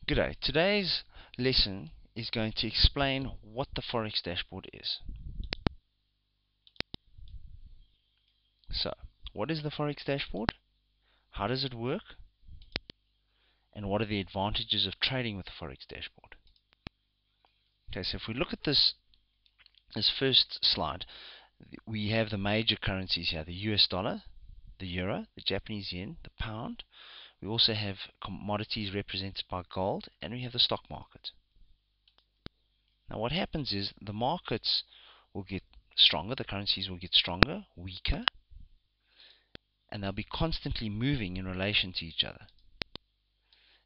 Good day. Today's lesson is going to explain what the Forex dashboard is. So, what is the Forex dashboard? How does it work? And what are the advantages of trading with the Forex dashboard? Okay, so if we look at this first slide, we have the major currencies here: the US dollar, the euro, the Japanese yen, the pound. We also have commodities represented by gold, and we have the stock market. Now what happens is the markets will get stronger, the currencies will get stronger, weaker, and they'll be constantly moving in relation to each other,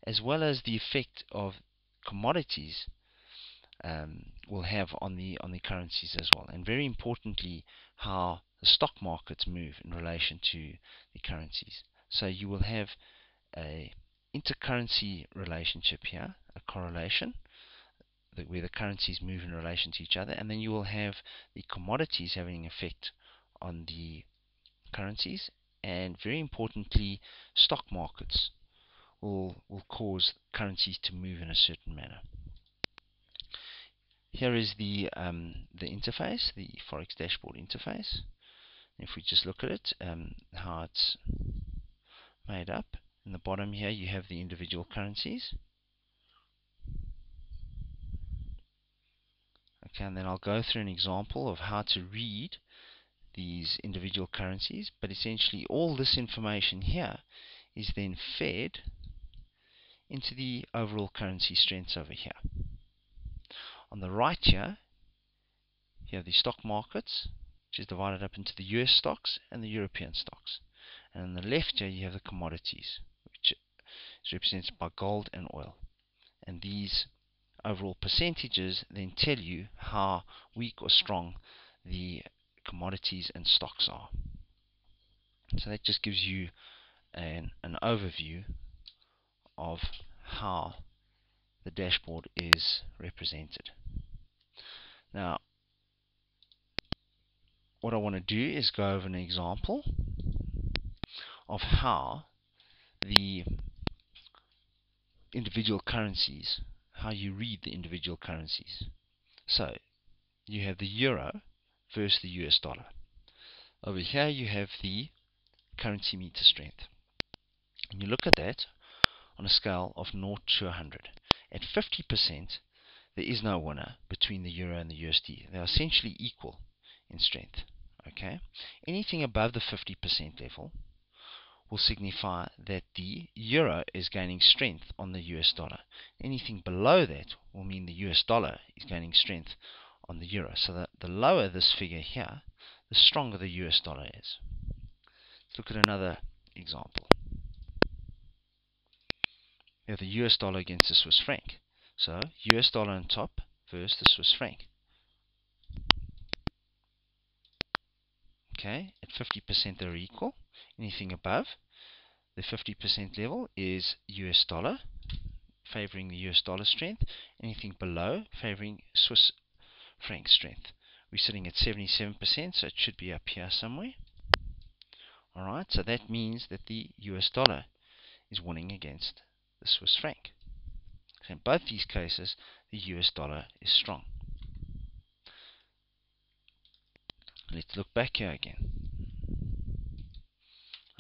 as well as the effect of commodities will have on the currencies as well, and very importantly how the stock markets move in relation to the currencies. So you will have a intercurrency relationship here, a correlation where the currencies move in relation to each other, and then you will have the commodities having an effect on the currencies, and very importantly stock markets will cause currencies to move in a certain manner. Here is the interface, the Forex dashboard interface. If we just look at it, how it's made up. In the bottom here you have the individual currencies. Okay, and then I'll go through an example of how to read these individual currencies, but essentially all this information here is then fed into the overall currency strengths over here. On the right here, you have the stock markets, which is divided up into the US stocks and the European stocks. And on the left here, you have the commodities, which is represented by gold and oil. And these overall percentages then tell you how weak or strong the commodities and stocks are. So that just gives you an overview of how the dashboard is represented. Now, what I want to do is go over an example of how the individual currencies, how you read the individual currencies. So, you have the euro versus the US dollar. Over here you have the currency meter strength. And you look at that on a scale of 0 to 100. At 50%, there is no winner between the euro and the USD. They are essentially equal in strength. Okay? Anything above the 50% level will signify that the euro is gaining strength on the US dollar. Anything below that will mean the US dollar is gaining strength on the euro. So the lower this figure here, the stronger the US dollar is. Let's look at another example. We have the US dollar against the Swiss franc. So US dollar on top versus the Swiss franc. Okay, at 50% they're equal. Anything above the 50% level is US dollar, favoring the US dollar strength. Anything below favoring Swiss franc strength. We're sitting at 77%, so it should be up here somewhere. Alright, so that means that the US dollar is winning against the Swiss franc. So in both these cases, the US dollar is strong. Let's look back here again.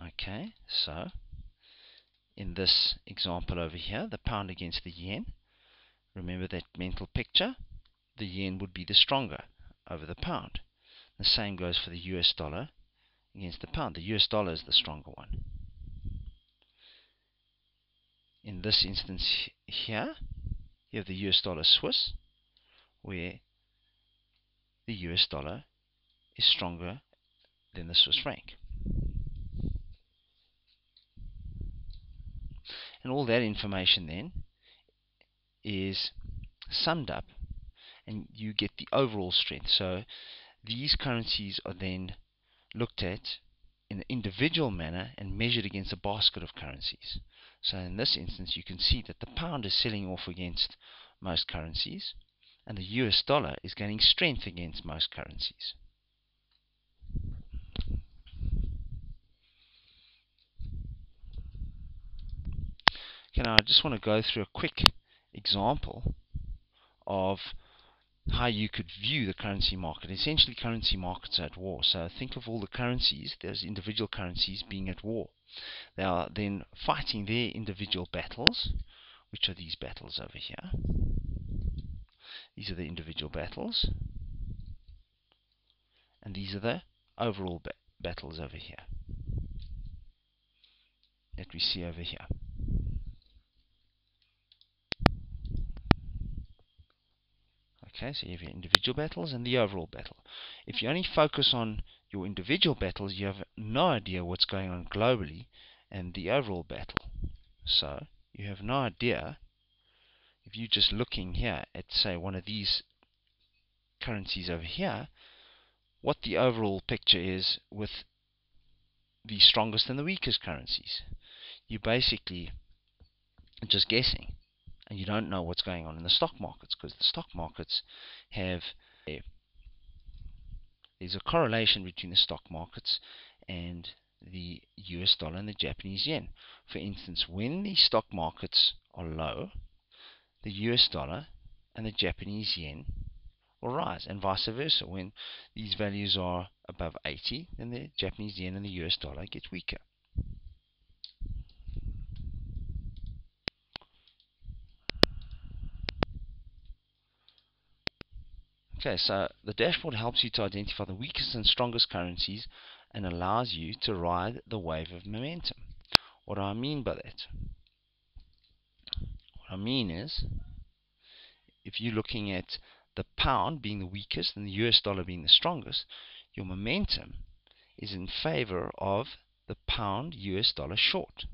Okay, so in this example over here, the pound against the yen, remember that mental picture? The yen would be the stronger over the pound. The same goes for the US dollar against the pound. The US dollar is the stronger one. In this instance here, you have the US dollar Swiss, where the US dollar is stronger than the Swiss franc. And all that information then is summed up, and you get the overall strength. So these currencies are then looked at in an individual manner and measured against a basket of currencies. So in this instance, you can see that the pound is selling off against most currencies, and the US dollar is gaining strength against most currencies. Okay, now I just want to go through a quick example of how you could view the currency market. Essentially, currency markets are at war. So think of all the currencies, those individual currencies being at war. They are then fighting their individual battles, which are these battles over here. These are the individual battles, and these are the overall battles over here that we see over here. Okay, so you have your individual battles and the overall battle. If you only focus on your individual battles, you have no idea what's going on globally and the overall battle. So you have no idea, if you're just looking here at, say, one of these currencies over here, what the overall picture is with the strongest and the weakest currencies. You're basically just guessing, and you don't know what's going on in the stock markets, because the stock markets have there's a correlation between the stock markets and the US dollar and the Japanese yen. For instance, when the stock markets are low, the US dollar and the Japanese yen will rise, and vice versa. When these values are above 80, then the Japanese yen and the US dollar get weaker. Okay, so the dashboard helps you to identify the weakest and strongest currencies and allows you to ride the wave of momentum. What do I mean by that? What I mean is, if you're looking at the pound being the weakest and the US dollar being the strongest, your momentum is in favor of the pound US dollar short.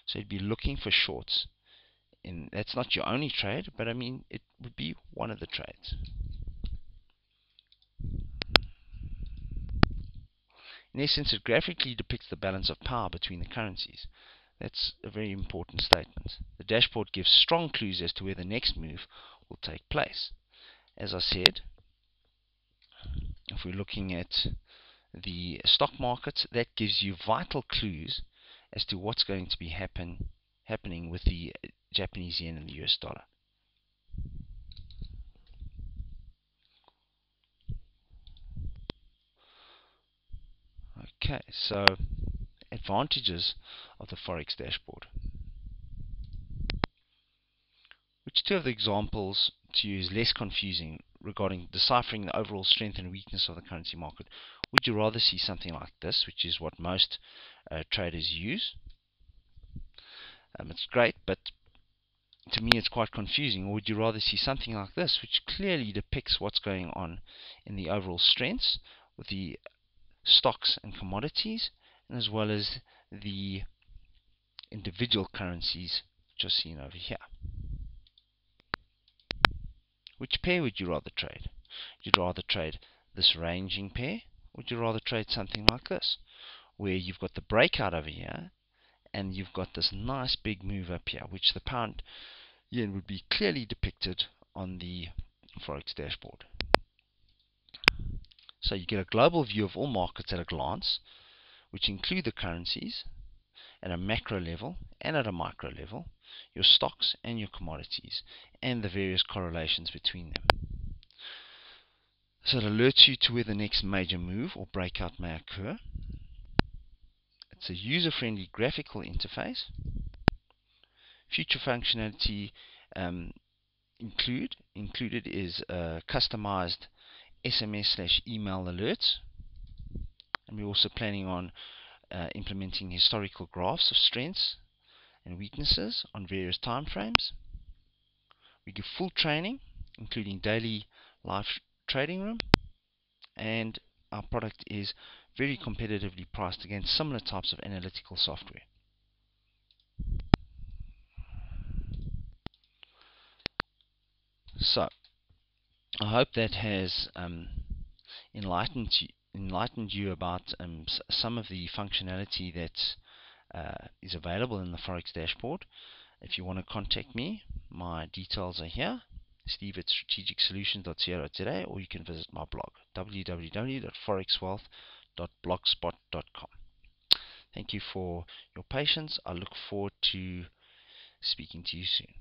So you'd be looking for shorts. And that's not your only trade, but I mean, it would be one of the trades. In essence, it graphically depicts the balance of power between the currencies. That's a very important statement. The dashboard gives strong clues as to where the next move will take place. As I said, if we're looking at the stock markets, that gives you vital clues as to what's going to be happening with the Japanese yen and the US dollar. Okay, so advantages of the Forex dashboard. Which two of the examples to you is less confusing regarding deciphering the overall strength and weakness of the currency market? Would you rather see something like this, which is what most traders use? It's great, but to me it's quite confusing. Or would you rather see something like this, which clearly depicts what's going on in the overall strengths with the stocks and commodities, and as well as the individual currencies which are seen over here? Which pair would you rather trade? Would you rather trade this ranging pair? Or would you rather trade something like this, where you've got the breakout over here and you've got this nice big move up here, which the pound yen would be clearly depicted on the Forex dashboard. So you get a global view of all markets at a glance, which include the currencies at a macro level and at a micro level, your stocks and your commodities, and the various correlations between them. So it alerts you to where the next major move or breakout may occur. It's a user-friendly graphical interface. Future functionality included is customized SMS/email alerts, and we're also planning on implementing historical graphs of strengths and weaknesses on various time frames. We give full training, including daily live trading room, and our product is very competitively priced against similar types of analytical software. So, I hope that has enlightened you about some of the functionality that is available in the Forex dashboard. If you want to contact me, my details are here, steve@strategicsolutions.co.za, or you can visit my blog, www.forexwealth.blogspot.com. Thank you for your patience. I look forward to speaking to you soon.